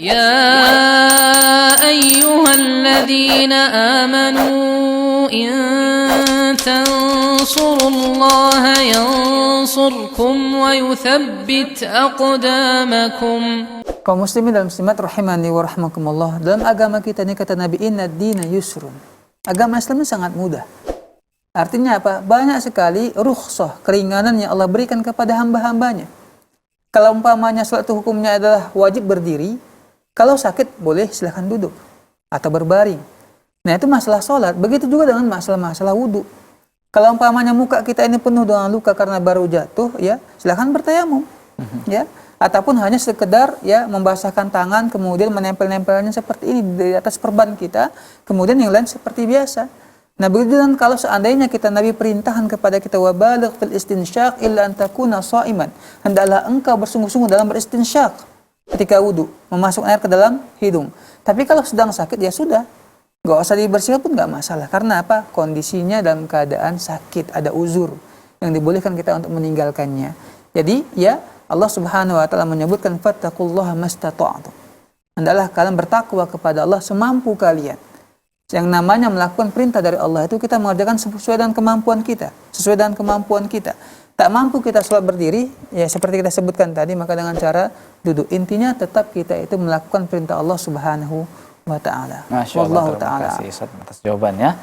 يا أيها الذين آمنوا إن تنصروا الله ينصركم ويثبت أقدامكم. Kaum muslimin dan muslimat rahimani wa rahmakumullah, dalam agama kita ini kata Nabi, inna dina yusrun. Agama Islam ini sangat mudah. Artinya apa? Banyak sekali rukhsah, keringanan yang Allah berikan kepada hamba-hambanya. Kalau umpamanya salat itu hukumnya adalah wajib berdiri, kalau sakit boleh silahkan duduk atau berbaring. Nah, itu masalah salat. Begitu juga dengan masalah-masalah wudu. Kalau umpamanya muka kita ini penuh dengan luka karena baru jatuh, ya silahkan bertayamum, ya. Ataupun hanya sekedar ya membasahkan tangan kemudian menempel-nempelnya seperti ini di atas perban kita, kemudian yang lain seperti biasa. Nah, begitu dan kalau seandainya kita Nabi perintahkan kepada kita wabaligh fil istinsyaq illa an takuna shaiman, hendaklah engkau bersungguh-sungguh dalam beristinsyaq ketika wudu, memasukkan air ke dalam hidung. Tapi kalau sedang sakit ya sudah, nggak usah dibersihkan pun nggak masalah. Karena apa? Kondisinya dalam keadaan sakit, ada uzur yang dibolehkan kita untuk meninggalkannya. Jadi ya Allah Subhanahu wa taala menyebutkan fattaqullaha mastata'tum. Hendaklah kalian bertakwa kepada Allah semampu kalian. Yang namanya melakukan perintah dari Allah itu kita mengerjakan sesuai dengan kemampuan kita, sesuai dengan kemampuan kita. Tak mampu kita sholat berdiri, ya seperti kita sebutkan tadi, maka dengan cara duduk. Intinya tetap kita itu melakukan perintah Allah Subhanahu wa taala. Masya Allah, terima kasih Ustaz atas jawabannya.